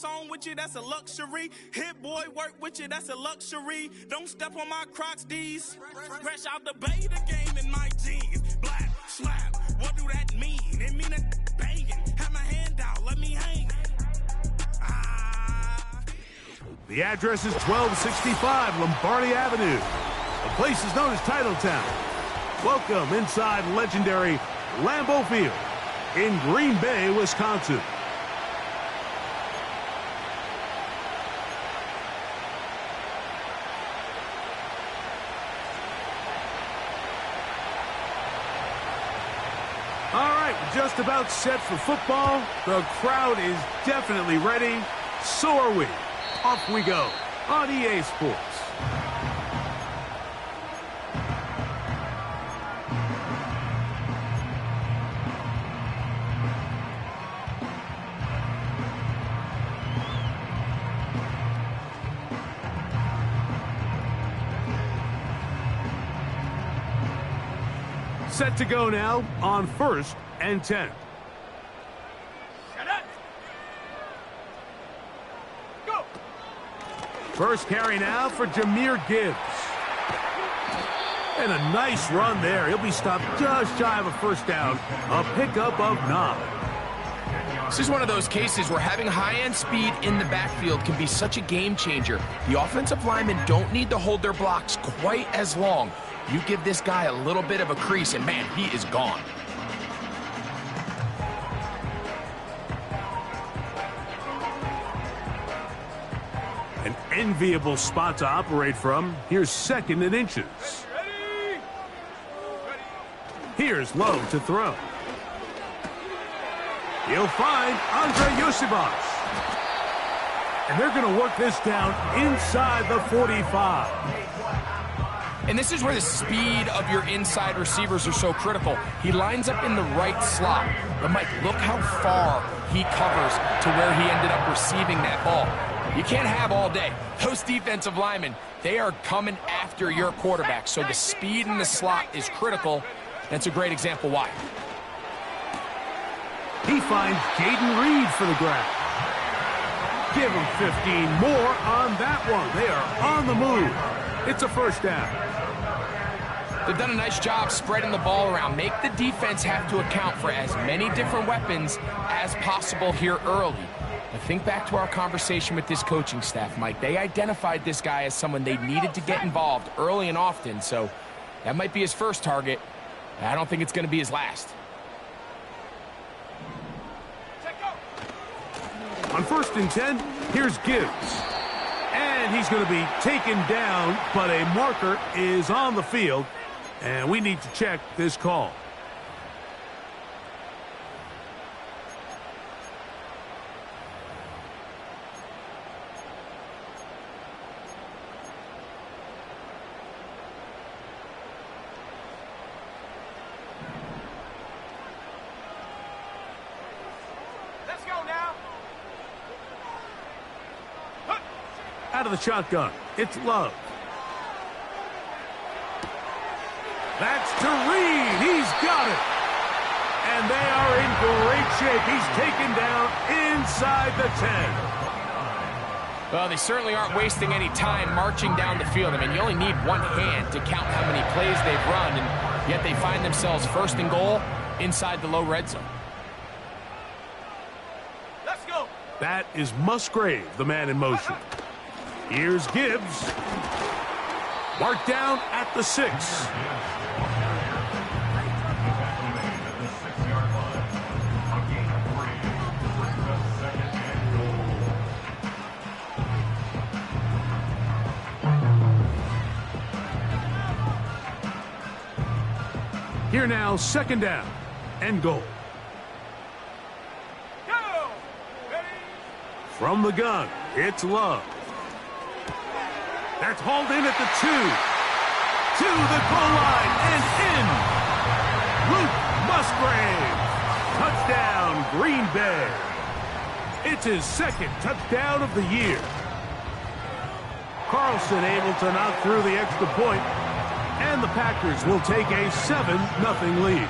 song with you, that's a luxury. Hit boy work with you, that's a luxury. Don't step on my Crocs, D's. Fresh out the bay, the game in my jeans. Black, slap, what do that mean? It mean a banging. Have my hand out, let me hang. The address is 1265 Lombardi Avenue. The place is known as Titletown. Welcome inside legendary Lambeau Field in Green Bay, Wisconsin. All right, just about set for football. The crowd is definitely ready. So are we. Off we go on EA Sports. Set to go now on 1st and 10. Go. First carry now for Jahmyr Gibbs. And a nice run there. He'll be stopped just shy of a first down. A pickup of 9. This is one of those cases where having high-end speed in the backfield can be such a game changer. The offensive linemen don't need to hold their blocks quite as long. You give this guy a little bit of a crease, and man, he is gone. An enviable spot to operate from. Here's 2nd and inches. Here's Lowe to throw. He'll find Andre Yosibas. And they're going to work this down inside the 45. And this is where the speed of your inside receivers are so critical. He lines up in the right slot. But, Mike, look how far he covers to where he ended up receiving that ball. You can't have all day. Those defensive linemen, they are coming after your quarterback. So the speed in the slot is critical. That's a great example why. He finds Jaden Reed for the grab. Give him 15 more on that one. They are on the move. It's a first down. They've done a nice job spreading the ball around. Make the defense have to account for as many different weapons as possible here early. Now think back to our conversation with this coaching staff, Mike. They identified this guy as someone they needed to get involved early and often, so that might be his first target. I don't think it's going to be his last. On 1st and 10, here's Gibbs. And he's going to be taken down, but a marker is on the field. And we need to check this call. Let's go now. Out of the shotgun, it's Love. That's to Reed. He's got it. And they are in great shape. He's taken down inside the 10. Well, they certainly aren't wasting any time marching down the field. I mean, you only need one hand to count how many plays they've run, and yet they find themselves 1st and goal inside the low red zone. Let's go. That is Musgrave, the man in motion. Here's Gibbs. Marked down at the 6. Here now, 2nd down and goal. Go. Ready. From the gun, it's Love. That's hauled in at the 2. To the goal line and in. Luke Musgrave. Touchdown, Green Bay. It's his 2nd touchdown of the year. Carlson able to knock through the extra point. And the Packers will take a 7-0 lead.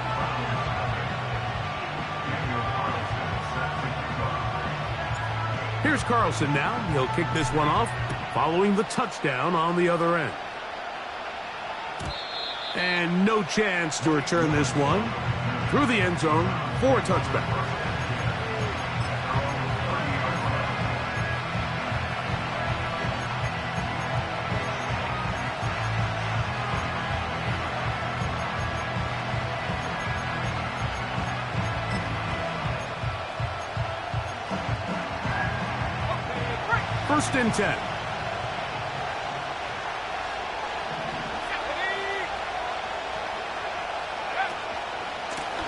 Here's Carlson now. He'll kick this one off, following the touchdown on the other end. And no chance to return this one through the end zone for a touchback. First and 10.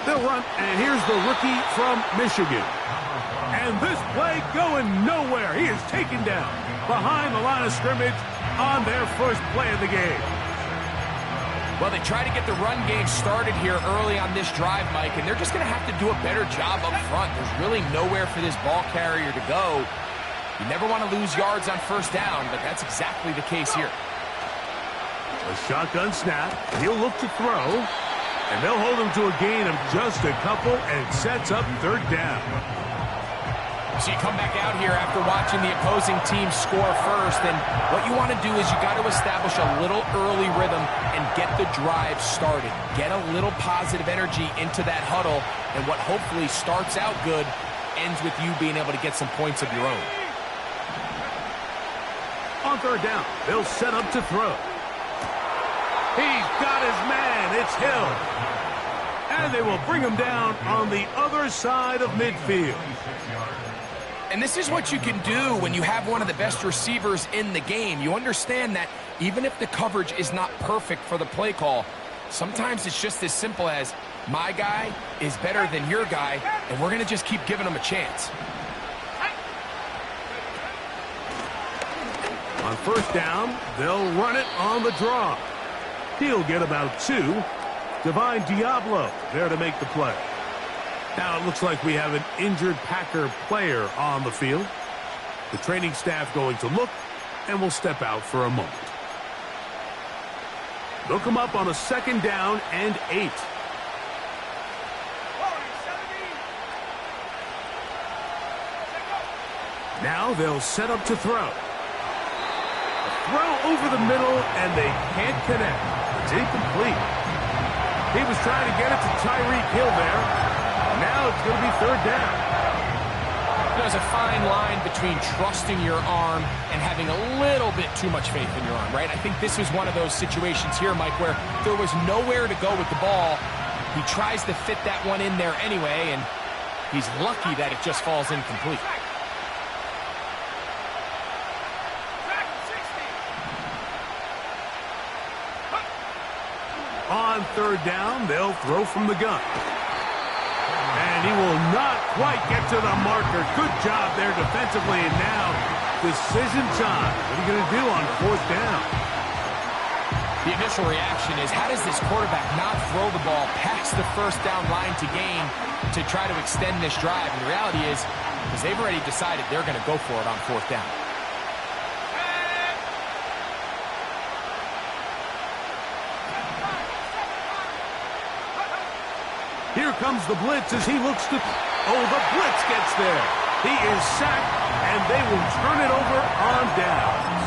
They'll run, and here's the rookie from Michigan. And this play going nowhere. He is taken down behind the line of scrimmage on their first play of the game. Well, they try to get the run game started here early on this drive, Mike, and they're just going to have to do a better job up front. There's really nowhere for this ball carrier to go. You never want to lose yards on first down, but that's exactly the case here. A shotgun snap. He'll look to throw, and they'll hold him to a gain of just a couple, and it sets up third down. So you come back out here after watching the opposing team score first, and what you want to do is you got to establish a little early rhythm and get the drive started. Get a little positive energy into that huddle, and what hopefully starts out good ends with you being able to get some points of your own. On third down, they'll set up to throw. He's got his man. It's Hill. And they will bring him down on the other side of midfield. And this is what you can do when you have one of the best receivers in the game. You understand that even if the coverage is not perfect for the play call, sometimes it's just as simple as my guy is better than your guy, and we're going to just keep giving him a chance. On first down, they'll run it on the draw. He'll get about 2. Divine Diablo there to make the play. Now it looks like we have an injured Packer player on the field. The training staff going to look, and will step out for a moment. They'll come up on a second down and 8. Now they'll set up to throw. Throw over the middle, and they can't connect. It's incomplete. He was trying to get it to Tyreek Hill there. Now it's going to be third down. There's a fine line between trusting your arm and having a little bit too much faith in your arm, right? I think this was one of those situations here, Mike, where there was nowhere to go with the ball. He tries to fit that one in there anyway, and he's lucky that it just falls incomplete. On third down, they'll throw from the gun. And he will not quite get to the marker. Good job there defensively, and now decision time. What are you going to do on fourth down? The initial reaction is, how does this quarterback not throw the ball past the first down line to gain to try to extend this drive? And the reality is they've already decided they're going to go for it on fourth down. Here comes the blitz as he looks to... Oh, the blitz gets there. He is sacked, and they will turn it over on downs.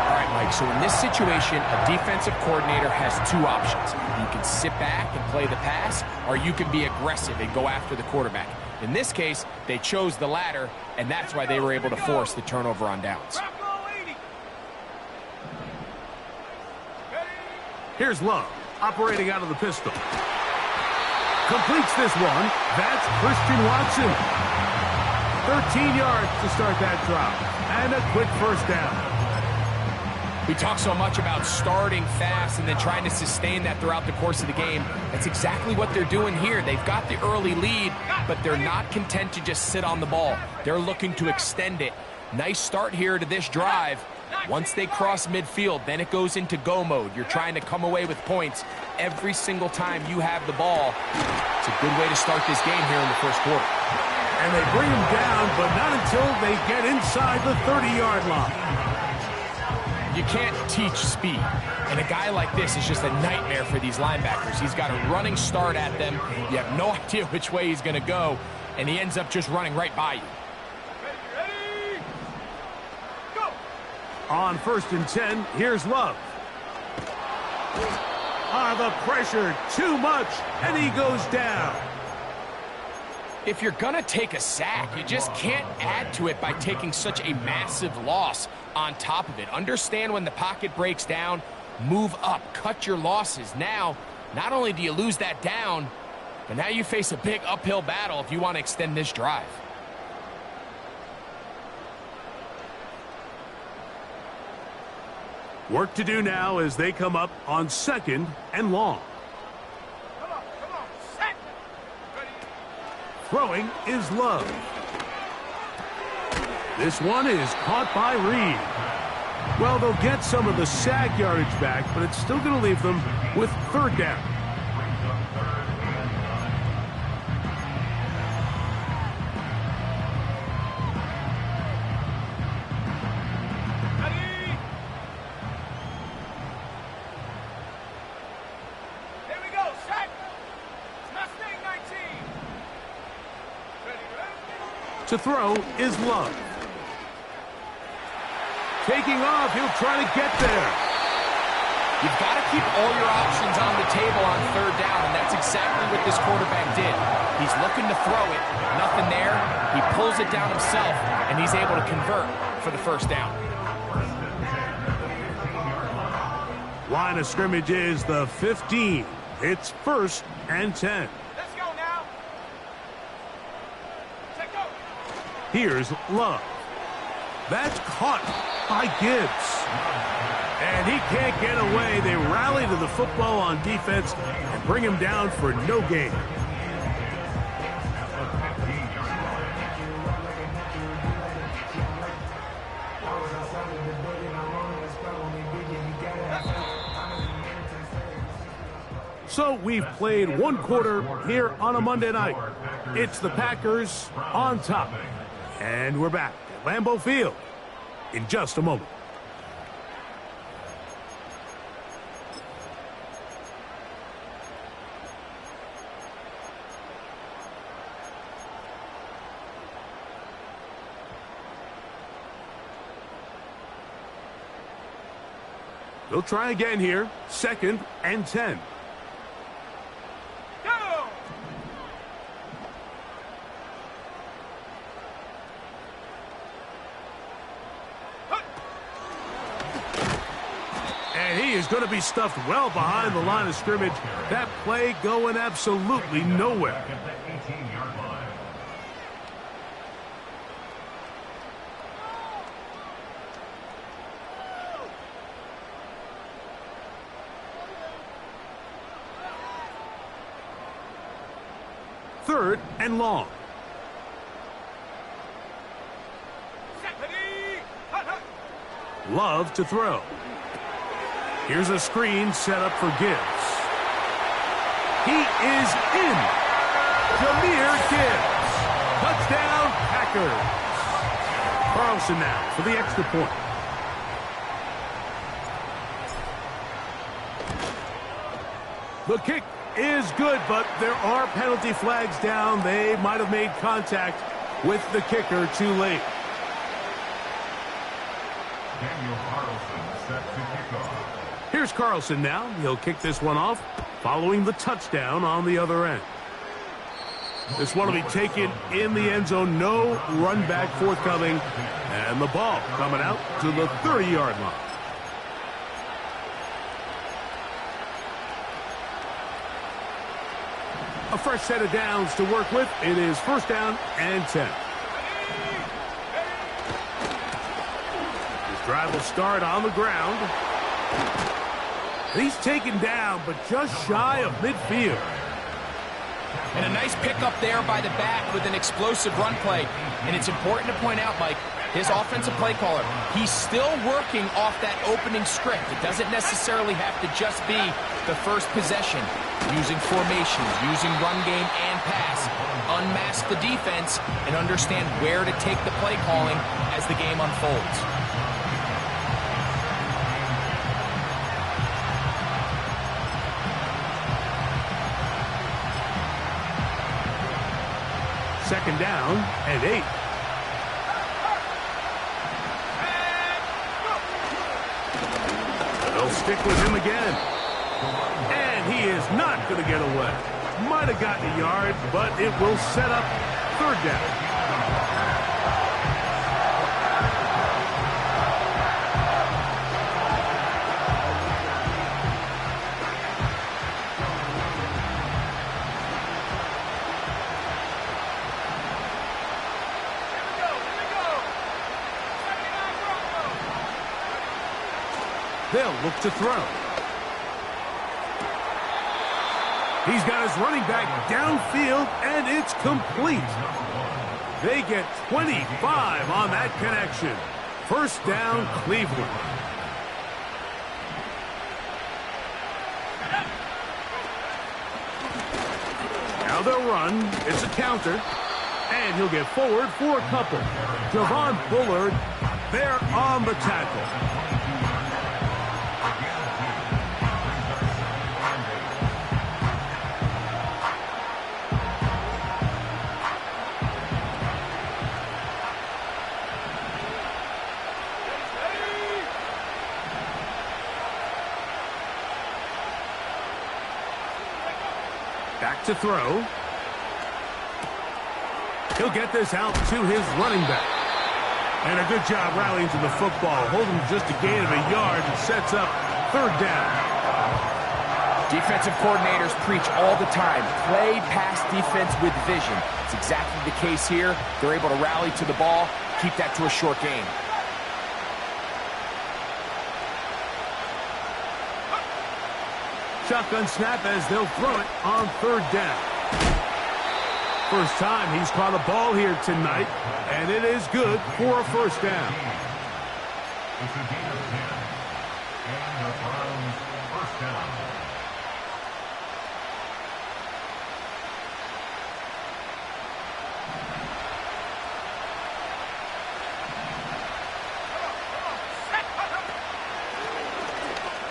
All right, Mike, so in this situation, a defensive coordinator has 2 options. You can sit back and play the pass, or you can be aggressive and go after the quarterback. In this case, they chose the latter, and that's why they were able to force the turnover on downs. Here's Love, operating out of the pistol. Completes this one. That's Christian Watson. 13 yards to start that drive. And a quick first down. We talk so much about starting fast and then trying to sustain that throughout the course of the game. That's exactly what they're doing here. They've got the early lead, but they're not content to just sit on the ball. They're looking to extend it. Nice start here to this drive. Once they cross midfield, then it goes into go mode. You're trying to come away with points every single time you have the ball. It's a good way to start this game here in the first quarter. And they bring him down, but not until they get inside the 30-yard line. You can't teach speed, and a guy like this is just a nightmare for these linebackers. He's got a running start at them. You have no idea which way he's going to go, and he ends up just running right by you. On 1st and 10, here's Love. The pressure, too much, and he goes down. If you're gonna take a sack, you just can't add to it by taking such a massive loss on top of it. Understand when the pocket breaks down, move up, cut your losses. Now, not only do you lose that down, but now you face a big uphill battle if you want to extend this drive. Work to do now as they come up on 2nd and long. Come on, set. Ready. Throwing is Love. This one is caught by Reed. Well, they'll get some of the sack yardage back, but it's still going to leave them with 3rd down. To throw is Love. Taking off, he'll try to get there. You've got to keep all your options on the table on 3rd down, and that's exactly what this quarterback did. He's looking to throw it, nothing there. He pulls it down himself, and he's able to convert for the 1st down. Line of scrimmage is the 15. It's 1st and 10. Here's Love. That's caught by Gibbs. And he can't get away. They rally to the football on defense and bring him down for no gain. So we've played 1 quarter here on a Monday night. It's the Packers on top. And we're back at Lambeau Field in just a moment. They'll try again here, 2nd and 10. Is going to be stuffed well behind the line of scrimmage. That play going absolutely nowhere. Third and long. Love to throw. Here's a screen set up for Gibbs. He is in. Jahmyr Gibbs. Touchdown, Packers. Carlson now for the extra point. The kick is good, but there are penalty flags down. They might have made contact with the kicker too late. Here's Carlson now. He'll kick this one off, following the touchdown on the other end. This one will be taken in the end zone. No run back forthcoming. And the ball coming out to the 30-yard line. A fresh set of downs to work with. It is 1st down and 10. This drive will start on the ground. He's taken down, but just shy of midfield. And a nice pickup there by the back with an explosive run play. And it's important to point out, Mike, his offensive play caller, he's still working off that opening script. It doesn't necessarily have to just be the first possession. Using formations, using run game and pass. Unmask the defense and understand where to take the play calling as the game unfolds. Second down and 8. They'll stick with him again. And he is not going to get away. Might have gotten a yard, but it will set up third down. They'll look to throw. He's got his running back downfield, and it's complete. They get 25 on that connection. First down, Cleveland. Now they'll run. It's a counter. And he'll get forward for a couple. Javon Bullard there on the tackle. Back to throw. He'll get this out to his running back. And a good job rallying to the football. Holding just a gain of a yard and sets up third down. Defensive coordinators preach all the time. Play pass defense with vision. It's exactly the case here. They're able to rally to the ball, keep that to a short gain. Shotgun snap as they'll throw it on third down. First time he's caught a ball here tonight, and it is good for a first down. It's a gain of 10, and the Browns first down.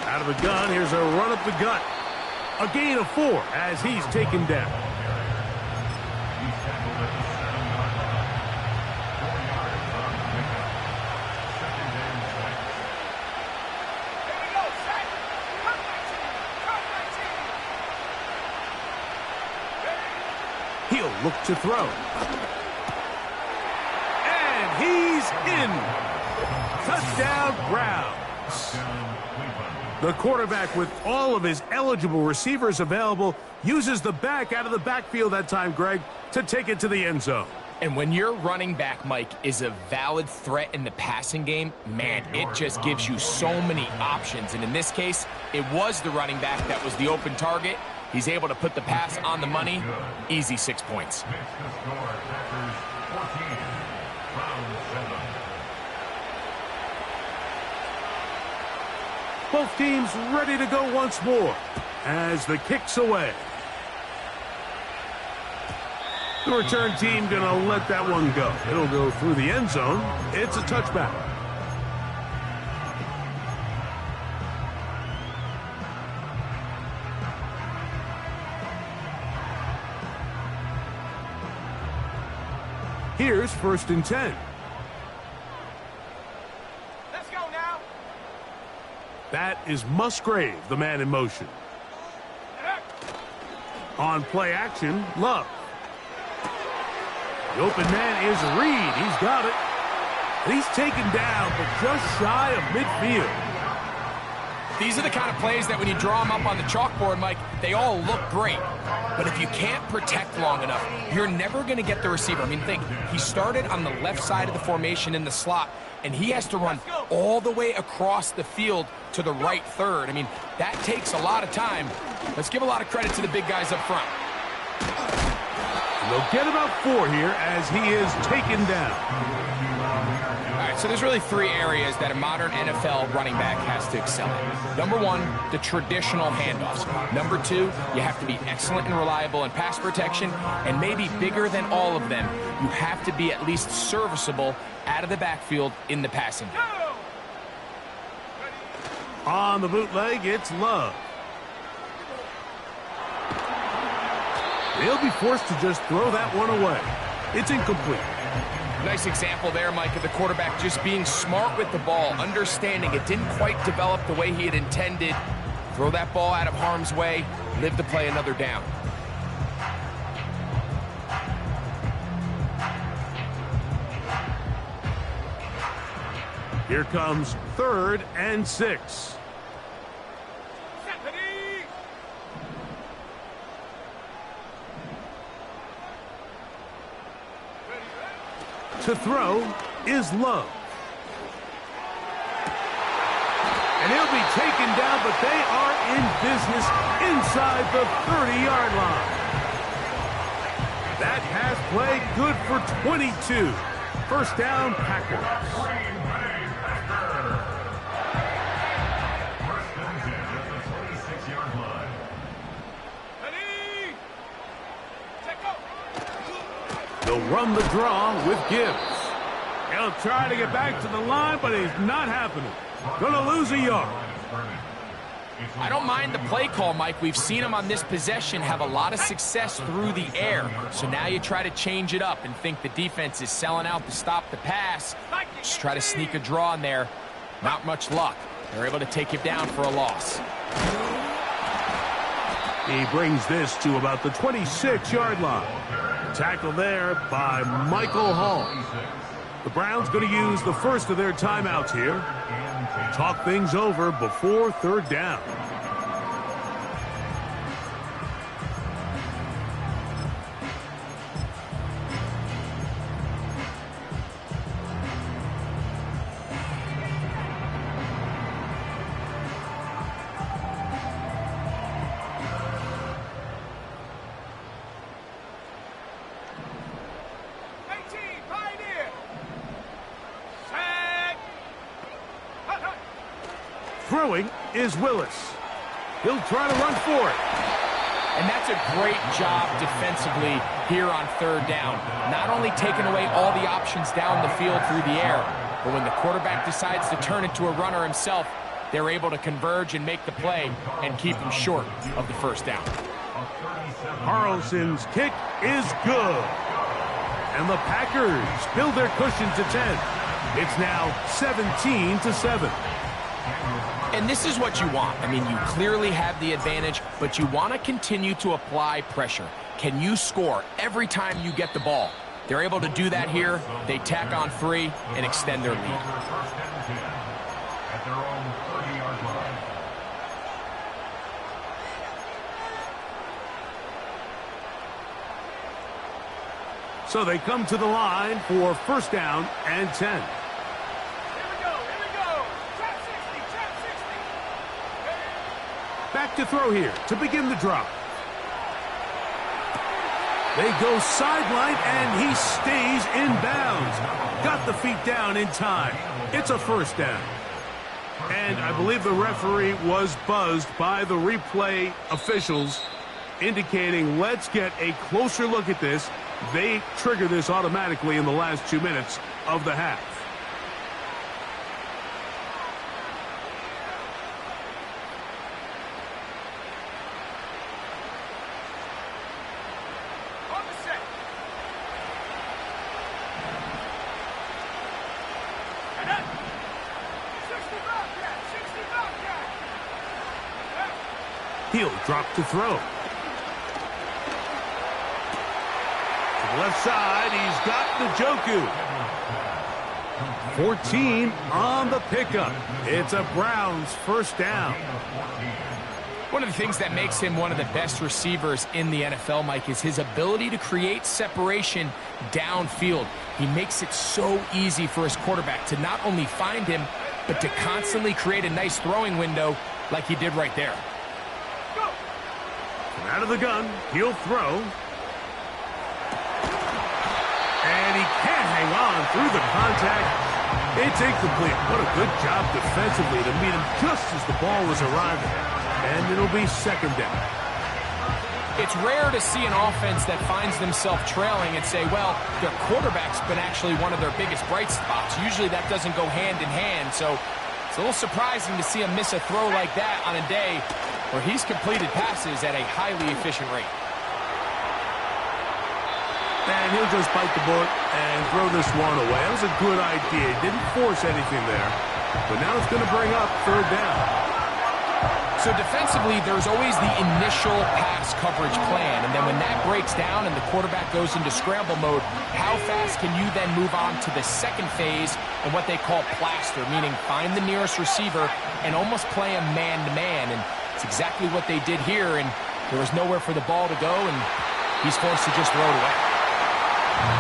Out of the gun, here's a run up the gut. A gain of 4 as he's taken down. He's tackled at the 7-yard line. 4 yards on the pickup. Second and 6. Here we go, set. Cut my team. He'll look to throw. And he's in. Touchdown, Browns. Touchdown, Cleveland. The quarterback, with all of his eligible receivers available, uses the back out of the backfield that time, Greg, to take it to the end zone. And when your running back, Mike, is a valid threat in the passing game, man, it just gives you so many options. And in this case, it was the running back that was the open target. He's able to put the pass on the money. Easy 6 points. Makes the score. Packers 14, Browns 7. Both teams ready to go once more as the kick's away. The return team going to let that one go. It'll go through the end zone. It's a touchback. Here's 1st and 10. Let's go now. That is Musgrave, the man in motion. On play action, Love. The open man is Reed. He's got it. And he's taken down, but just shy of midfield. These are the kind of plays that when you draw them up on the chalkboard, Mike, they all look great. But if you can't protect long enough, you're never going to get the receiver. I mean, think, he started on the left side of the formation in the slot, and he has to run all the way across the field to the right third. I mean, that takes a lot of time. Let's give a lot of credit to the big guys up front. And they'll get about 4 here as he is taken down. All right, so there's really 3 areas that a modern NFL running back has to excel in. Number 1, the traditional handoffs. Number 2, you have to be excellent and reliable in pass protection. And maybe bigger than all of them, you have to be at least serviceable out of the backfield in the passing game. On the bootleg, it's Love. They'll be forced to just throw that one away. It's incomplete. Nice example there, Mike, of the quarterback just being smart with the ball, understanding it didn't quite develop the way he had intended. Throw that ball out of harm's way, live to play another down. Here comes 3rd and 6. To throw is Love. And he'll be taken down, but they are in business inside the 30-yard line. That pass play good for 22. First down, Packers. They'll run the draw with Gibbs. He'll try to get back to the line, but it's not happening. Gonna lose a yard. I don't mind the play call, Mike. We've seen him on this possession have a lot of success through the air. So now you try to change it up and think the defense is selling out to stop the pass. Just try to sneak a draw in there. Not much luck. They're able to take him down for a loss. He brings this to about the 26-yard line. Tackle there by Michael Hall. The Browns going to use the first of their timeouts here. Talk things over before 3rd down. Throwing is Willis. He'll try to run for it. And that's a great job defensively here on 3rd down. Not only taking away all the options down the field through the air, but when the quarterback decides to turn it to a runner himself, they're able to converge and make the play and keep him short of the first down. Carlson's kick is good. And the Packers build their cushion to 10. It's now 17-7. And this is what you want. I mean, you clearly have the advantage, but you want to continue to apply pressure. Can you score every time you get the ball? They're able to do that here. They tack on 3 and extend their lead. At their own 30-yard line. So they come to the line for 1st down and 10. Back to throw here to begin the drop. They go sideline, and he stays in bounds. Got the feet down in time. It's a 1st down. And I believe the referee was buzzed by the replay officials, indicating let's get a closer look at this. They trigger this automatically in the last 2 minutes of the half. He'll drop to throw. To the left side, he's got Njoku. 14 on the pickup. It's a Browns 1st down. One of the things that makes him one of the best receivers in the NFL, Mike, is his ability to create separation downfield. He makes it so easy for his quarterback to not only find him, but to constantly create a nice throwing window like he did right there. Out of the gun, he'll throw. And he can't hang on through the contact. It's incomplete. What a good job defensively to meet him just as the ball was arriving. And it'll be 2nd down. It's rare to see an offense that finds themselves trailing and say, well, their quarterback's been actually one of their biggest bright spots. Usually that doesn't go hand in hand, so it's a little surprising to see him miss a throw like that on a day where he's completed passes at a highly efficient rate. And he'll just bite the bullet and throw this one away. That was a good idea. He didn't force anything there. But now it's going to bring up third down. So defensively, there's always the initial pass coverage plan. And then when that breaks down and the quarterback goes into scramble mode, how fast can you then move on to the second phase and what they call plaster, meaning find the nearest receiver and almost play him man-to-man. And it's exactly what they did here. And there was nowhere for the ball to go, and he's forced to just throw it away.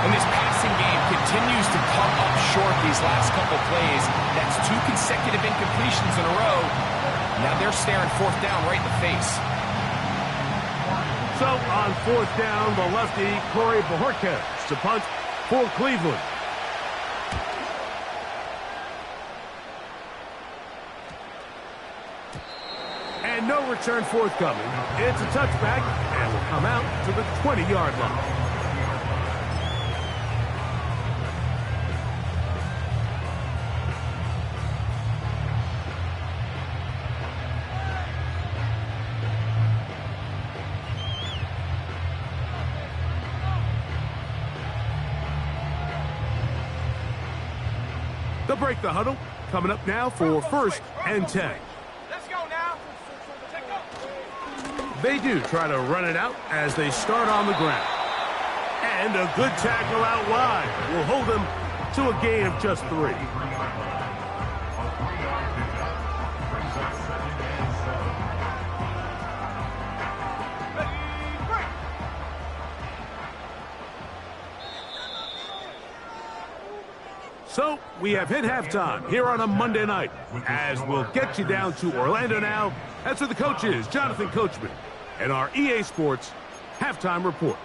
And this passing game continues to come up short these last couple plays. That's 2 consecutive incompletions in a row. Now they're staring fourth down right in the face. So on fourth down, the lefty, Corey Bojorquez to punt for Cleveland. And no return forthcoming. It's a touchback and will come out to the 20-yard line. They'll break the huddle. Coming up now for first and 10. Let's go now. Take go. They do try to run it out as they start on the ground. And a good tackle out wide will hold them to a gain of just 3. So we have hit halftime here on a Monday night, as we'll get you down to Orlando now. That's where the coach is, Jonathan Coachman, and our EA Sports halftime report.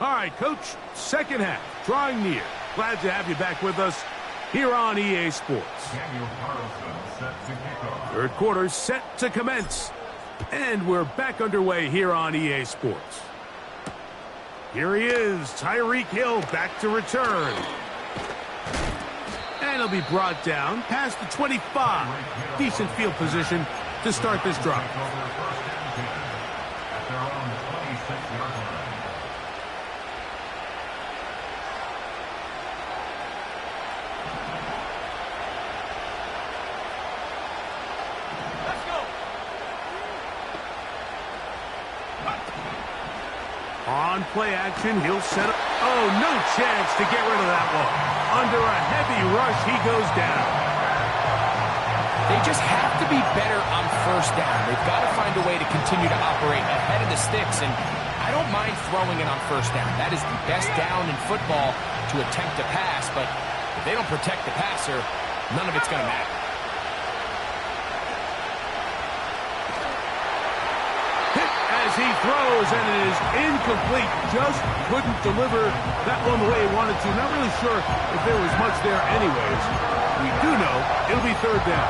All right, Coach, second half, drawing near. Glad to have you back with us here on EA Sports. Third quarter set to commence. And we're back underway here on EA Sports. Here he is, Tyreek Hill back to return. And he'll be brought down past the 25. Decent field position to start this drive. On play action, he'll set up. Oh, no chance to get rid of that one. Under a heavy rush, he goes down. They just have to be better on first down. They've got to find a way to continue to operate ahead of the sticks, and I don't mind throwing it on first down. That is the best down in football to attempt to pass, but if they don't protect the passer, none of it's going to matter. As he throws, and it is incomplete. Just couldn't deliver that one the way he wanted to. Not really sure if there was much there anyways. We do know it'll be third down.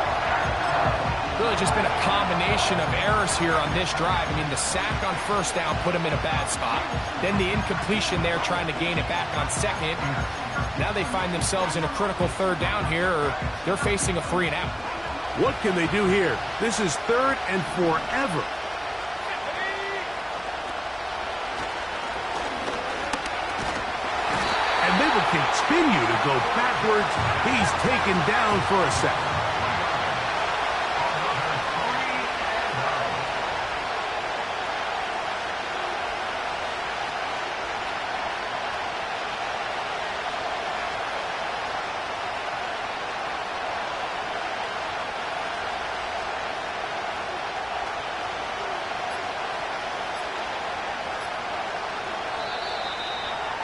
Really just been a combination of errors here on this drive. I mean, the sack on first down put him in a bad spot. Then the incompletion there trying to gain it back on second. And now they find themselves in a critical third down here, or they're facing a 3 and out. What can they do here? This is third and forever. And they will continue to go backwards. He's taken down for a second.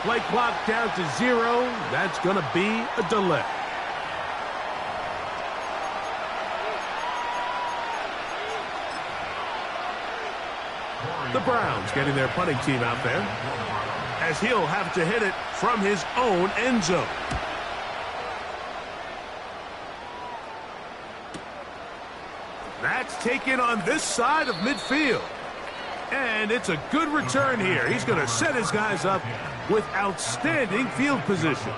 Play clock down to 0. That's going to be a delay. The Browns getting their punting team out there, as he'll have to hit it from his own end zone. That's taken on this side of midfield. And it's a good return here. He's going to set his guys up with outstanding field position.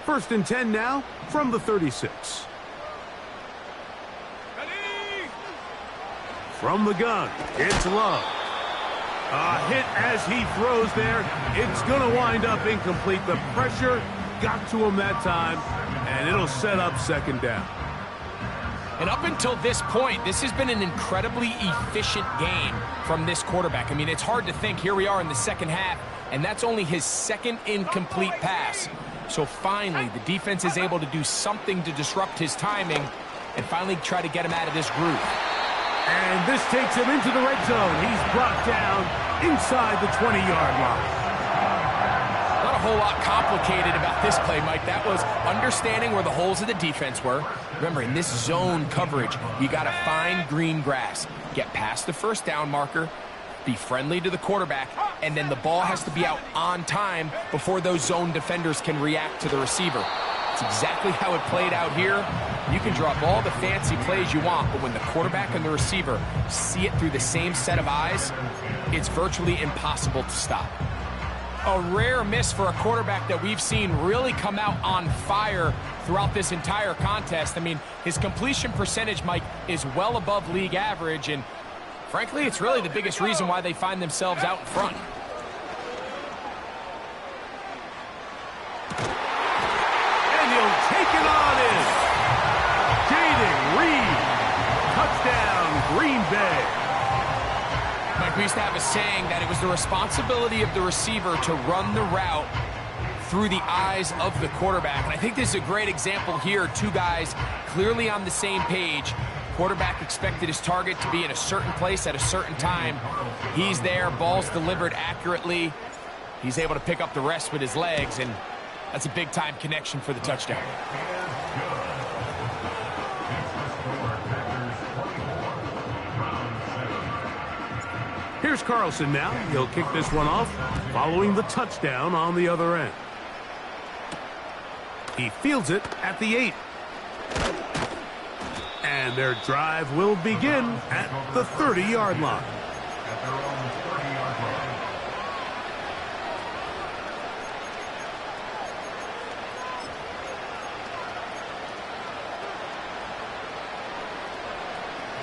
1st and 10 now from the 36. From the gun, it's Love. A hit as he throws there. It's going to wind up incomplete. The pressure got to him that time, and it'll set up 2nd down. And up until this point, this has been an incredibly efficient game from this quarterback. I mean, it's hard to think. Here we are in the 2nd half, and that's only his 2nd incomplete pass. So finally, the defense is able to do something to disrupt his timing and finally try to get him out of this groove. And this takes him into the red zone. He's brought down inside the 20-yard line. Not a whole lot complicated about this play, Mike. That was understanding where the holes of the defense were. Remember, in this zone coverage, you got to find green grass, get past the 1st down marker, be friendly to the quarterback, and then the ball has to be out on time before those zone defenders can react to the receiver. It's exactly how it played out here. You can drop all the fancy plays you want, but when the quarterback and the receiver see it through the same set of eyes, it's virtually impossible to stop. A rare miss for a quarterback that we've seen really come out on fire throughout this entire contest. I mean, his completion percentage, Mike, is well above league average, and frankly, it's really the biggest reason why they find themselves out in front. And he'll take it on in. Jaden Reed. Touchdown, Green Bay. Mike, we used to have a saying that it was the responsibility of the receiver to run the route through the eyes of the quarterback. And I think this is a great example here. 2 guys clearly on the same page. Quarterback expected his target to be in a certain place at a certain time. He's there, ball's delivered accurately. He's able to pick up the rest with his legs, and that's a big-time connection for the touchdown. Here's Carlson now. He'll kick this one off, following the touchdown on the other end. He fields it at the 8. And their drive will begin at the 30-yard line. At their own 30-yard line.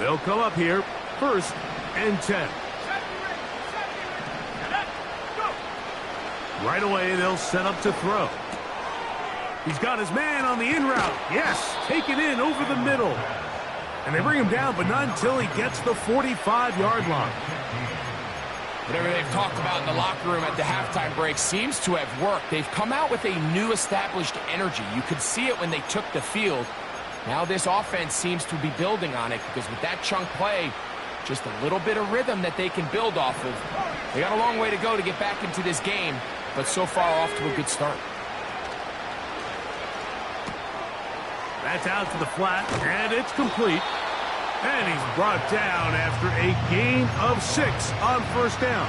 They'll come up here, 1st and 10. Right away, they'll set up to throw. He's got his man on the in route. Yes, taken in over the middle. And they bring him down, but not until he gets the 45-yard line. Whatever they've talked about in the locker room at the halftime break seems to have worked. They've come out with a new established energy. You could see it when they took the field. Now this offense seems to be building on it, because with that chunk play, just a little bit of rhythm that they can build off of. They got a long way to go to get back into this game, but so far off to a good start. That's out to the flat, and it's complete. And he's brought down after a gain of 6 on 1st down.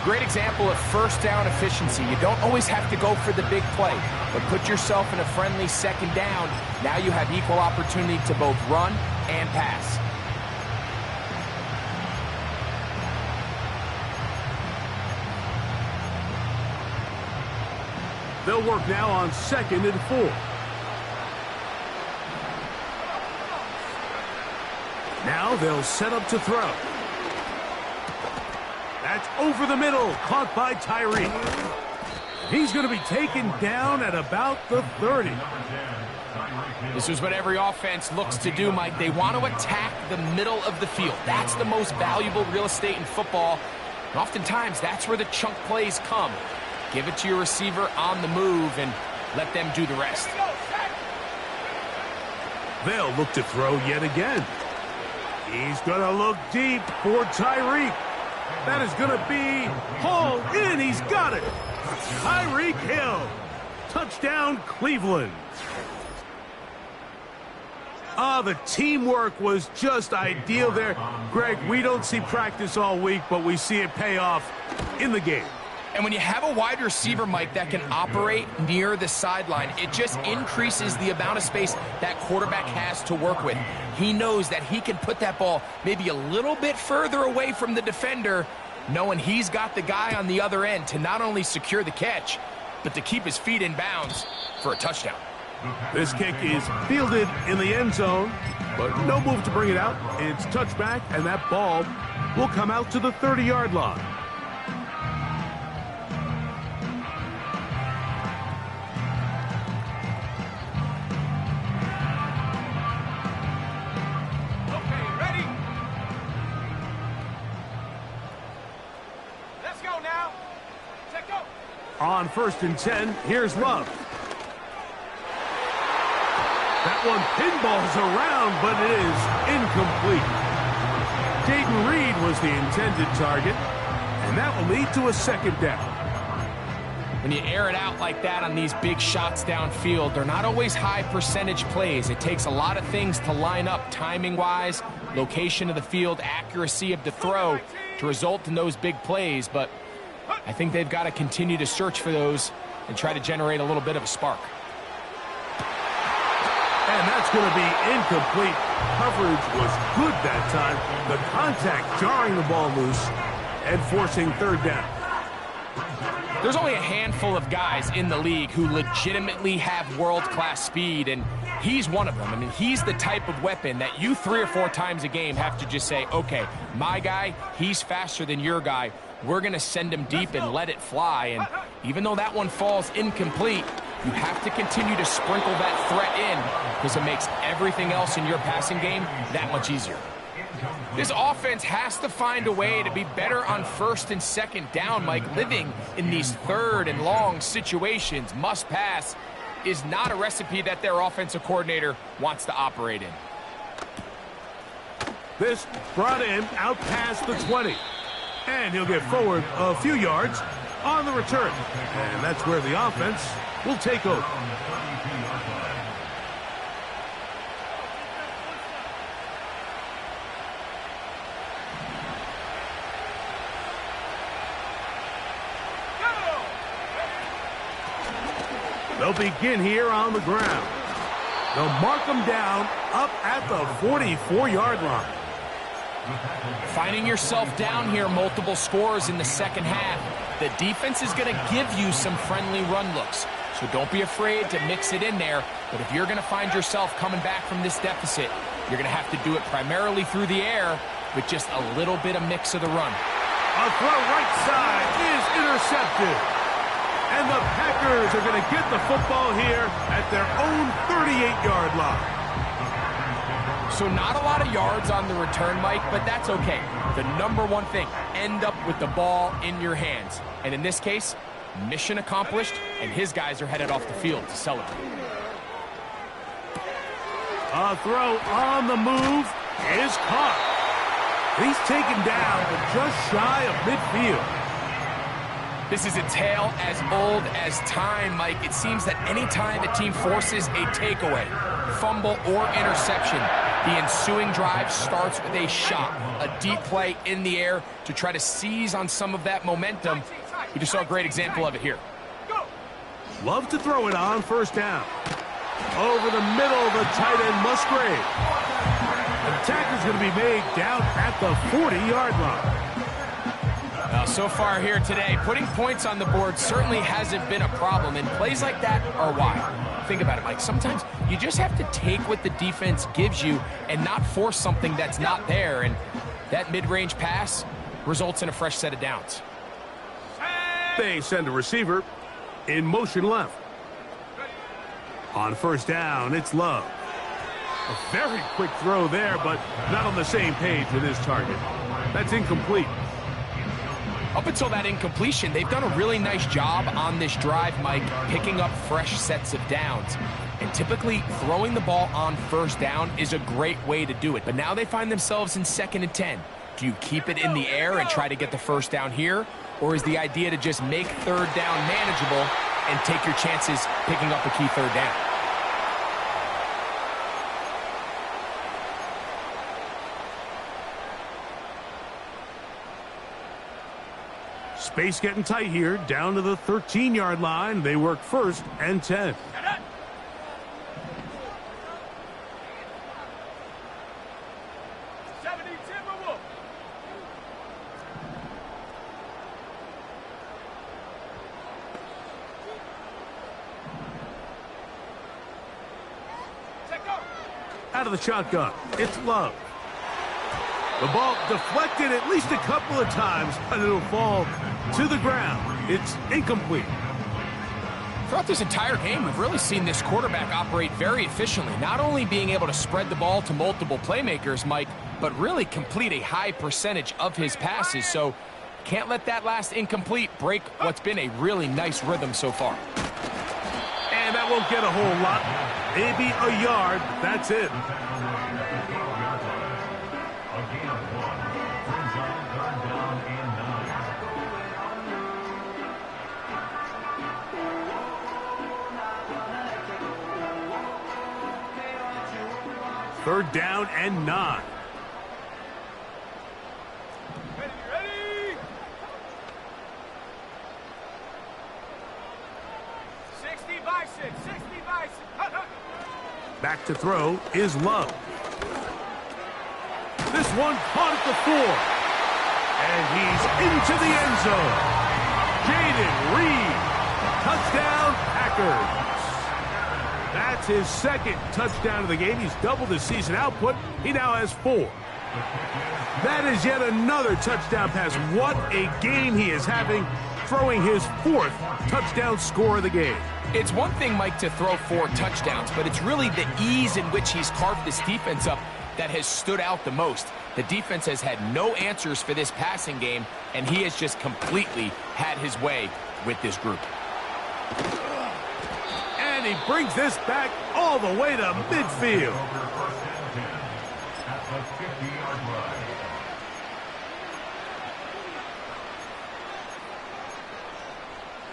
Great example of 1st down efficiency. You don't always have to go for the big play, but put yourself in a friendly 2nd down. Now you have equal opportunity to both run and pass. They'll work now on 2nd and 4. Now they'll set up to throw. That's over the middle, caught by Tyreek. He's going to be taken down at about the 30. This is what every offense looks to do, Mike. They want to attack the middle of the field. That's the most valuable real estate in football. And oftentimes, that's where the chunk plays come. Give it to your receiver on the move and let them do the rest. They'll look to throw yet again. He's going to look deep for Tyreek. That is going to be hauled in. He's got it. Tyreek Hill. Touchdown, Cleveland. The teamwork was just ideal there. Greg, we don't see practice all week, but we see it pay off in the game. And when you have a wide receiver, Mike, that can operate near the sideline, it just increases the amount of space that quarterback has to work with. He knows that he can put that ball maybe a little bit further away from the defender, knowing he's got the guy on the other end to not only secure the catch, but to keep his feet in bounds for a touchdown. This kick is fielded in the end zone, but no move to bring it out. It's touchback, and that ball will come out to the 30-yard line. Okay, ready? Let's go now. Check go. On 1st and 10, here's Love. That one pinballs around, but it is incomplete. Jaden Reed was the intended target, and that will lead to a 2nd down. When you air it out like that on these big shots downfield, they're not always high percentage plays. It takes a lot of things to line up timing-wise, location of the field, accuracy of the throw to result in those big plays. But I think they've got to continue to search for those and try to generate a little bit of a spark. And that's going to be incomplete. Coverage was good that time. The contact jarring the ball loose and forcing 3rd down. There's only a handful of guys in the league who legitimately have world-class speed, and he's one of them. I mean, he's the type of weapon that you 3 or 4 times a game have to just say, okay, my guy, he's faster than your guy. We're going to send him deep and let it fly. And even though that one falls incomplete, you have to continue to sprinkle that threat in because it makes everything else in your passing game that much easier. This offense has to find a way to be better on 1st and 2nd down, Mike. Living in these 3rd and long situations, must pass, is not a recipe that their offensive coordinator wants to operate in. This brought him out past the 20. And he'll get forward a few yards on the return. And that's where the offense will take over. They'll begin here on the ground. They'll mark them down up at the 44-yard line. Finding yourself down here, multiple scores in the 2nd half. The defense is going to give you some friendly run looks, so don't be afraid to mix it in there. But if you're going to find yourself coming back from this deficit, you're going to have to do it primarily through the air with just a little bit of mix of the run. A throw right side is intercepted. And the Packers are going to get the football here at their own 38-yard line. So not a lot of yards on the return, Mike, but that's okay. The number one thing, end up with the ball in your hands. And in this case, mission accomplished, and his guys are headed off the field to celebrate. A throw on the move is caught. He's taken down just shy of midfield. This is a tale as old as time, Mike. It seems that any time a team forces a takeaway, fumble, or interception, the ensuing drive starts with a shot, a deep play in the air to try to seize on some of that momentum. We just saw a great example of it here. Love to throw it on 1st down. Over the middle, the tight end Musgrave. An attack is going to be made down at the 40-yard line. Well, so far here today, putting points on the board certainly hasn't been a problem, and plays like that are why. Think about it, Mike. Sometimes you just have to take what the defense gives you and not force something that's not there, and that mid-range pass results in a fresh set of downs. They send a receiver in motion left. On 1st down, it's Love. A very quick throw there, but not on the same page with his target. That's incomplete. Up until that incompletion, they've done a really nice job on this drive, Mike, picking up fresh sets of downs. And typically, throwing the ball on 1st down is a great way to do it. But now they find themselves in 2nd and 10. Do you keep it in the air and try to get the 1st down here? Or is the idea to just make 3rd down manageable and take your chances picking up a key 3rd down? Space getting tight here, down to the 13-yard line. They work 1st and 10. Out of the shotgun, it's Love. The ball deflected at least a couple of times, but it'll fall to the ground. It's incomplete. Throughout this entire game, we've really seen this quarterback operate very efficiently, not only being able to spread the ball to multiple playmakers, Mike, but really complete a high percentage of his passes. So can't let that last incomplete break what's been a really nice rhythm so far. And that won't get a whole lot. Maybe a yard. That's it. Third down and 9. Ready? 60 by 6, 60 by 6. Back to throw is Love. This one caught at the 4. And he's into the end zone. Jaden Reed. Touchdown, Packers. That's his 2nd touchdown of the game. He's doubled his season output. He now has 4. That is yet another touchdown pass. What a game he is having, throwing his 4th touchdown score of the game. It's one thing, Mike, to throw 4 touchdowns, but it's really the ease in which he's carved this defense up that has stood out the most. The defense has had no answers for this passing game, and he has just completely had his way with this group. And he brings this back all the way to midfield. At the 50-yard line.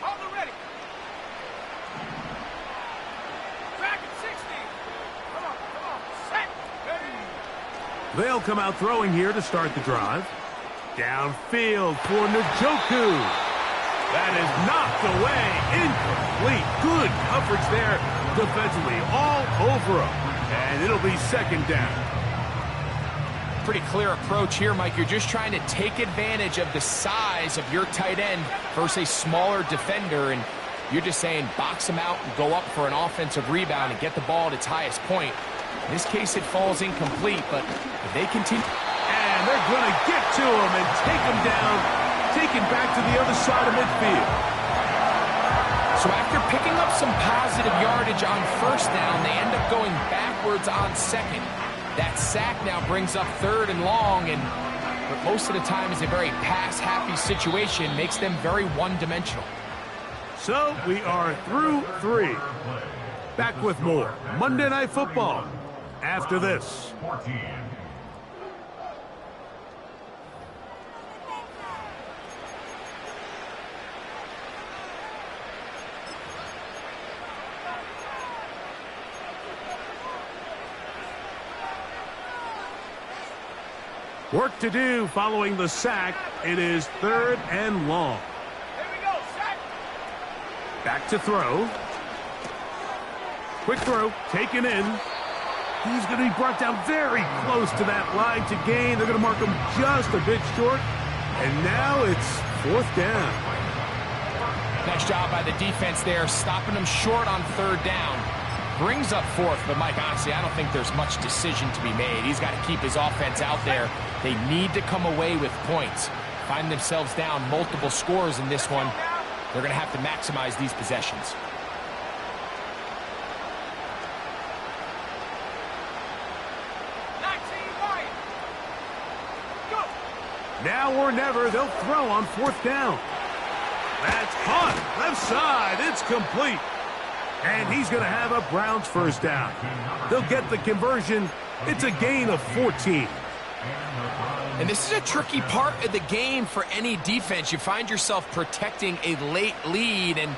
Hold it ready. Back at 60. Come on. Set. Ready. They'll come out throwing here to start the drive. Downfield for Njoku. That is knocked away. Incomplete. Good coverage there defensively. All over him. And it'll be 2nd down. Pretty clear approach here, Mike. You're just trying to take advantage of the size of your tight end versus a smaller defender, and you're just saying box him out and go up for an offensive rebound and get the ball at its highest point. In this case, it falls incomplete, but if they continue... And they're going to get to him and take him down, take him back to the other side of midfield. So after picking up some positive yardage on 1st down, they end up going backwards on 2nd. That sack now brings up 3rd and long, and but most of the time is a very pass-happy situation, makes them very one-dimensional. So we are through 3. Back with more Monday Night Football after this. 14. Work to do following the sack. It is 3rd and long. Here we go. Set. Back to throw. Quick throw, taken in. He's going to be brought down very close to that line to gain. They're going to mark him just a bit short. And now it's 4th down. Nice job by the defense there, stopping them short on 3rd down. Brings up 4th, but Mike, honestly, I don't think there's much decision to be made. He's got to keep his offense out there. They need to come away with points. Find themselves down multiple scores in this one. They're going to have to maximize these possessions. Now or never, they'll throw on 4th down. That's caught. Left side, it's complete. And he's going to have a Browns 1st down. They'll get the conversion. It's a gain of 14. And this is a tricky part of the game for any defense. You find yourself protecting a late lead, and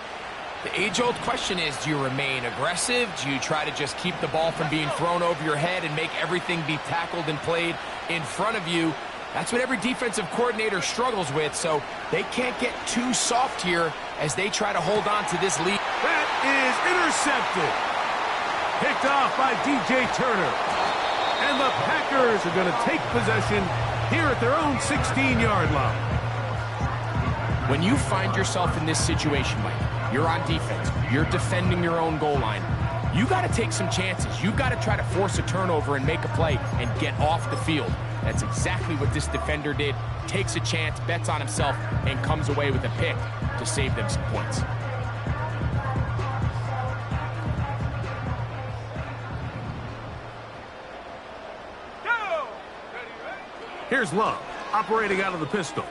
the age-old question is, do you remain aggressive? Do you try to just keep the ball from being thrown over your head and make everything be tackled and played in front of you? That's what every defensive coordinator struggles with, so they can't get too soft here as they try to hold on to this lead. That is intercepted. Picked off by DJ Turner. And the Packers are going to take possession here at their own 16-yard line. When you find yourself in this situation, Mike, you're on defense, you're defending your own goal line, you got to take some chances. You got to try to force a turnover and make a play and get off the field. That's exactly what this defender did. Takes a chance, bets on himself, and comes away with a pick to save them some points. Here's Love, operating out of the pistol.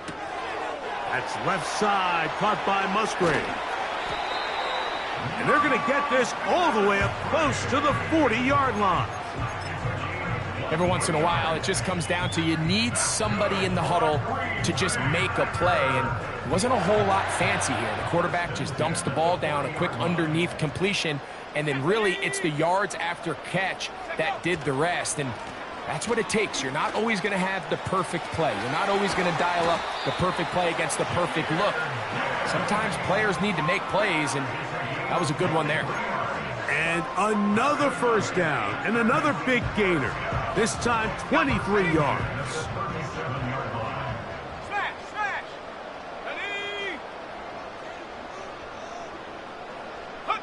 That's left side, caught by Musgrave. And they're going to get this all the way up close to the 40-yard line. Every once in a while, it just comes down to you need somebody in the huddle to just make a play, and it wasn't a whole lot fancy here. The quarterback just dumps the ball down, a quick underneath completion, and then really it's the yards after catch that did the rest, and that's what it takes. You're not always going to have the perfect play. You're not always going to dial up the perfect play against the perfect look. Sometimes players need to make plays, and that was a good one there. And another first down, and another big gainer. This time, 23 yards. Smash, smash. Ready? Hut.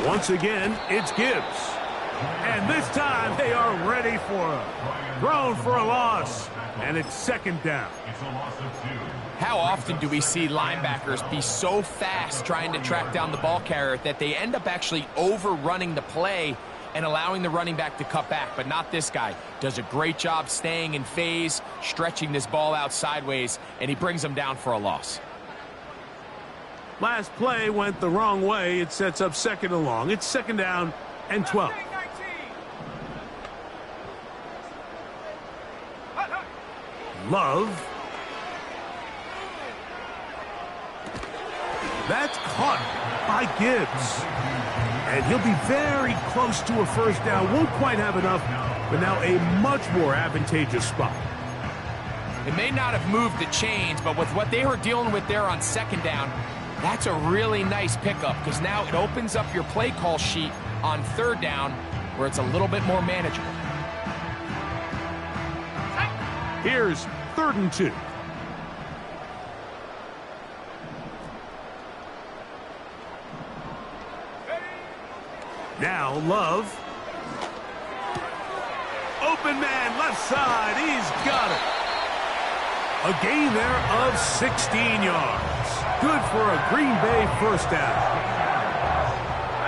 Once again, it's Gibbs. And this time, they are ready for him. Thrown for a loss, and it's second down. It's a loss of 2. How often do we see linebackers be so fast trying to track down the ball carrier that they end up actually overrunning the play and allowing the running back to cut back? But not this guy. Does a great job staying in phase, stretching this ball out sideways, and he brings them down for a loss. Last play went the wrong way. It sets up second and long. It's second down and 12. Love. That's caught by Gibbs. And he'll be very close to a first down. Won't quite have enough, but now a much more advantageous spot. It may not have moved the chains, but with what they were dealing with there on second down, that's a really nice pickup because now it opens up your play call sheet on third down where it's a little bit more manageable. Here's 3rd and 2. Now Love. Open man, left side. He's got it. A gain there of 16 yards. Good for a Green Bay first down.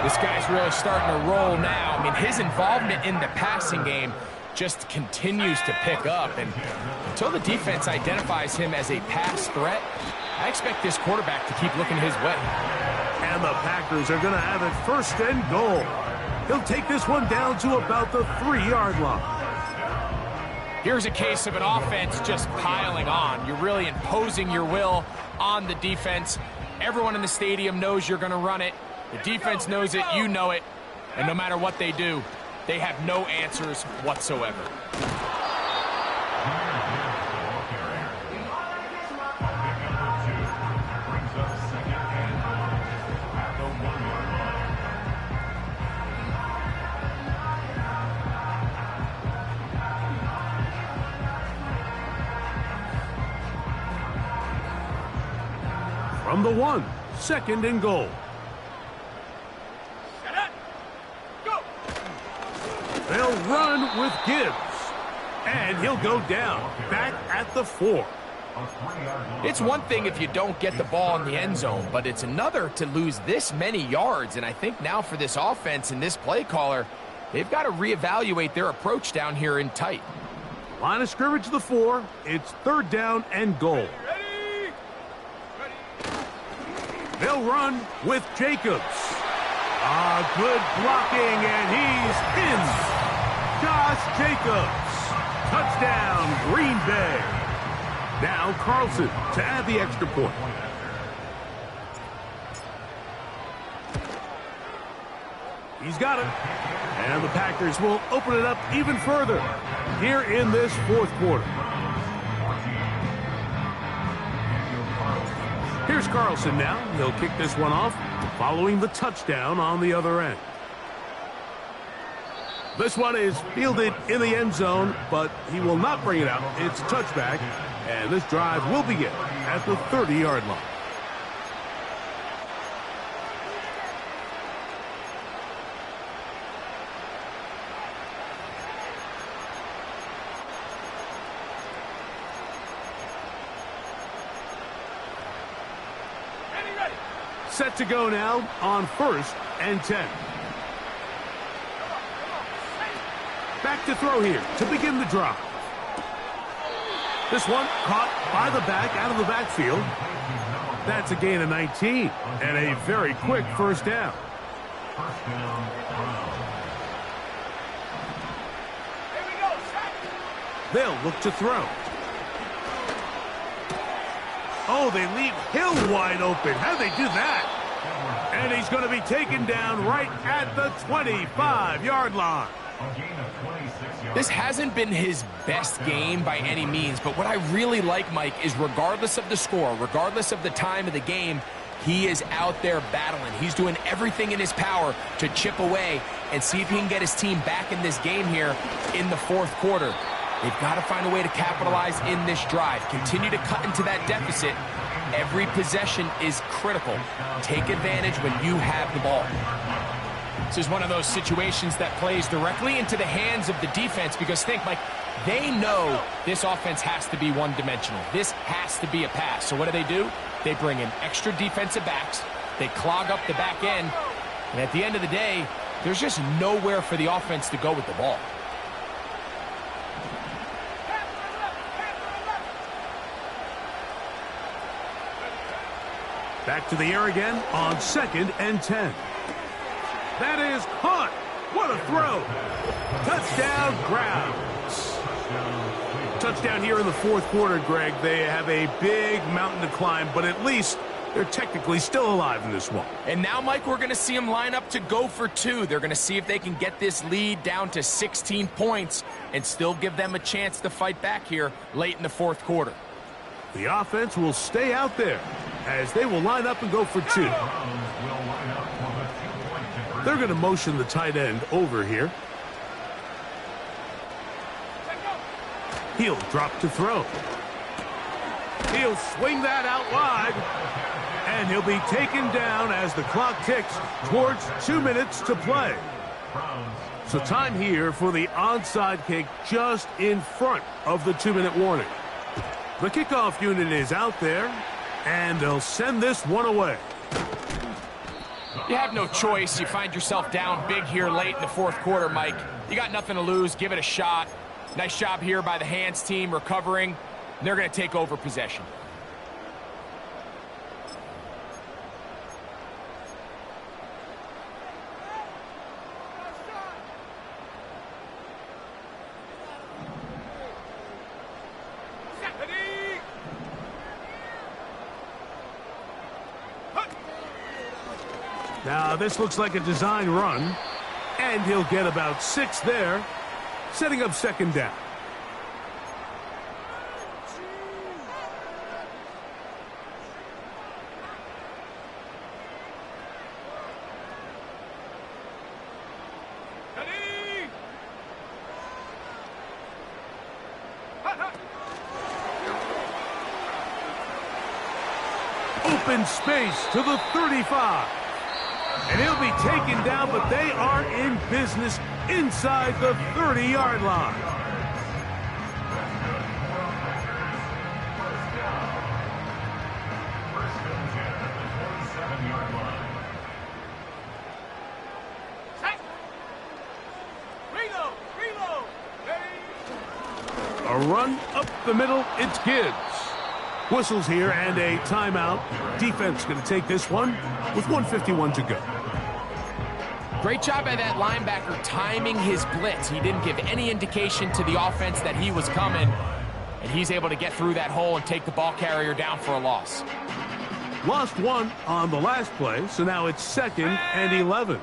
This guy's really starting to roll now. I mean, his involvement in the passing game just continues to pick up, and until the defense identifies him as a pass threat, I expect this quarterback to keep looking his way. And the Packers are going to have it 1st and goal. He'll take this one down to about the 3-yard line. Here's a case of an offense just piling on. You're really imposing your will on the defense. Everyone in the stadium knows you're going to run it. The defense knows it, you know it, and no matter what they do, they have no answers whatsoever. From the 1, 2nd and goal. They'll run with Gibbs. And he'll go down, back at the 4. It's one thing if you don't get the ball in the end zone, but it's another to lose this many yards. And I think now for this offense and this play caller, they've got to reevaluate their approach down here in tight. Line of scrimmage to the 4. It's 3rd down and goal. They'll run with Jacobs. Good blocking, and he's in. Josh Jacobs. Touchdown, Green Bay. Now Carlson to add the extra point. He's got it. And the Packers will open it up even further here in this fourth quarter. Here's Carlson now. He'll kick this one off, following the touchdown on the other end. This one is fielded in the end zone, but he will not bring it out. It's a touchback, and this drive will begin at the 30-yard line. Set to go now on 1st and 10. Back to throw here to begin the drive. This one caught by the back out of the backfield. That's a gain of 19 and a very quick first down. They'll look to throw. Oh, they leave Hill wide open. How'd they do that? And he's going to be taken down right at the 25-yard line. This hasn't been his best game by any means, but what I really like, Mike, is regardless of the score, regardless of the time of the game, he is out there battling. He's doing everything in his power to chip away and see if he can get his team back in this game here in the fourth quarter. They've got to find a way to capitalize in this drive. Continue to cut into that deficit. Every possession is critical. Take advantage when you have the ball. This is one of those situations that plays directly into the hands of the defense because think, Mike, they know this offense has to be one-dimensional. This has to be a pass. So what do? They bring in extra defensive backs. They clog up the back end. And at the end of the day, there's just nowhere for the offense to go with the ball. Back to the air again on 2nd and 10. That is caught. What a throw. Touchdown, Browns. Touchdown here in the fourth quarter, Greg. They have a big mountain to climb, but at least they're technically still alive in this one. And now, Mike, we're going to see them line up to go for two. They're going to see if they can get this lead down to 16 points and still give them a chance to fight back here late in the fourth quarter. The offense will stay out there as they will line up and go for two. They're going to motion the tight end over here. He'll drop to throw. He'll swing that out wide. And he'll be taken down as the clock ticks towards 2 minutes to play. So time here for the onside kick just in front of the 2-minute warning. The kickoff unit is out there, and they'll send this one away. You have no choice. You find yourself down big here late in the fourth quarter, Mike. You got nothing to lose. Give it a shot. Nice job here by the hands team recovering. They're going to take over possession. Now, this looks like a design run, and he'll get about 6 there, setting up 2nd down. Open space to the 35. And he'll be taken down, but they are in business inside the 30-yard line. A run up the middle, it's Gibbs. Whistles here and a timeout. Defense going to take this one with 1:51 to go. Great job by that linebacker timing his blitz. He didn't give any indication to the offense that he was coming, and he's able to get through that hole and take the ball carrier down for a loss. Lost one on the last play, so now it's 2nd and 11.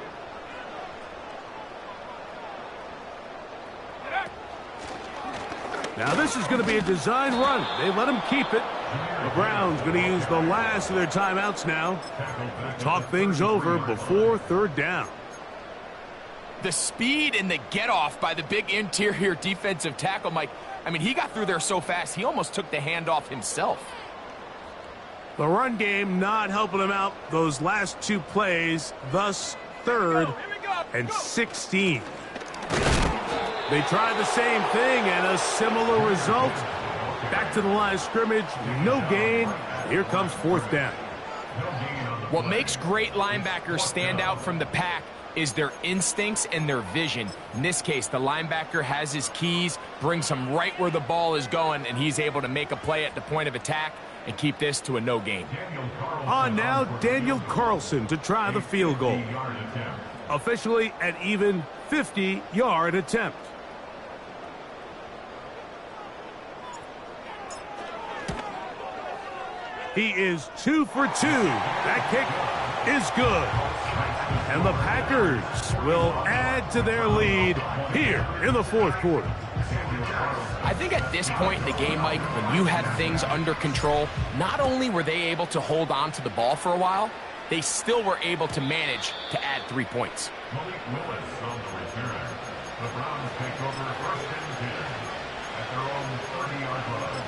Now this is going to be a design run. They let him keep it. The Browns going to use the last of their timeouts now. Talk things over before third down. The speed and the get-off by the big interior defensive tackle, Mike. I mean, he got through there so fast, he almost took the handoff himself. The run game not helping him out those last two plays, thus third and 16. They tried the same thing and a similar result. Back to the line of scrimmage, no gain. Here comes fourth down. What makes great linebackers stand out from the pack is their instincts and their vision. In this case, the linebacker has his keys, brings him right where the ball is going, and he's able to make a play at the point of attack and keep this to a no gain. On now, Daniel Carlson to try the field goal. Officially an even 50-yard attempt. He is 2 for 2. That kick is good. And the Packers will add to their lead here in the fourth quarter. I think at this point in the game, Mike, when you have things under control, not only were they able to hold on to the ball for a while, they still were able to manage to add 3 points. Malik Willis on the return. The Browns take over first and 10 at their own 30-yard line.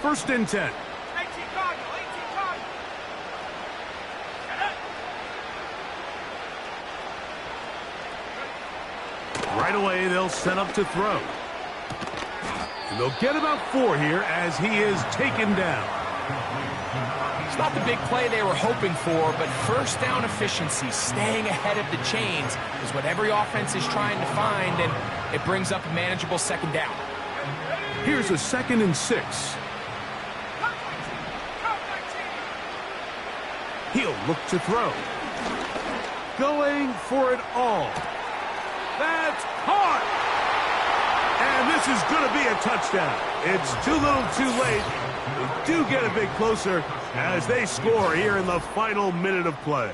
First and 10. 18 Cardinal, 18 Cardinal. Right away, they'll set up to throw. And they'll get about 4 here as he is taken down. It's not the big play they were hoping for, but first down efficiency, staying ahead of the chains, is what every offense is trying to find, and it brings up a manageable second down. Here's a 2nd and 6. He'll look to throw. Going for it all. That's caught! And this is going to be a touchdown. It's too little too late. They do get a bit closer as they score here in the final minute of play.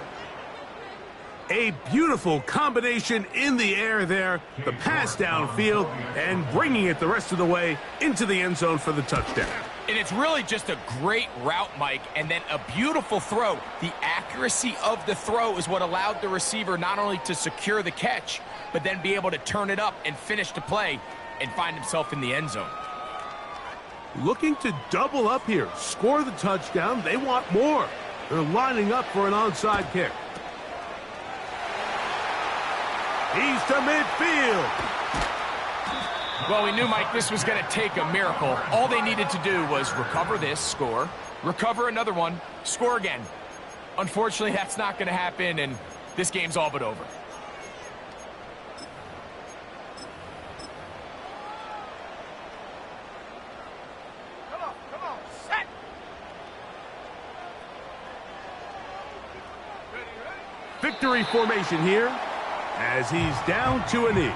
A beautiful combination in the air there. The pass downfield and bringing it the rest of the way into the end zone for the touchdown. And it's really just a great route, Mike, and then a beautiful throw. The accuracy of the throw is what allowed the receiver not only to secure the catch, but then be able to turn it up and finish the play and find himself in the end zone. Looking to double up here, score the touchdown. They want more. They're lining up for an onside kick. He's to midfield. Well, we knew, Mike, this was going to take a miracle. All they needed to do was recover this, score, recover another one, score again. Unfortunately, that's not going to happen, and this game's all but over. Come on, set. Victory formation here as he's down to a knee.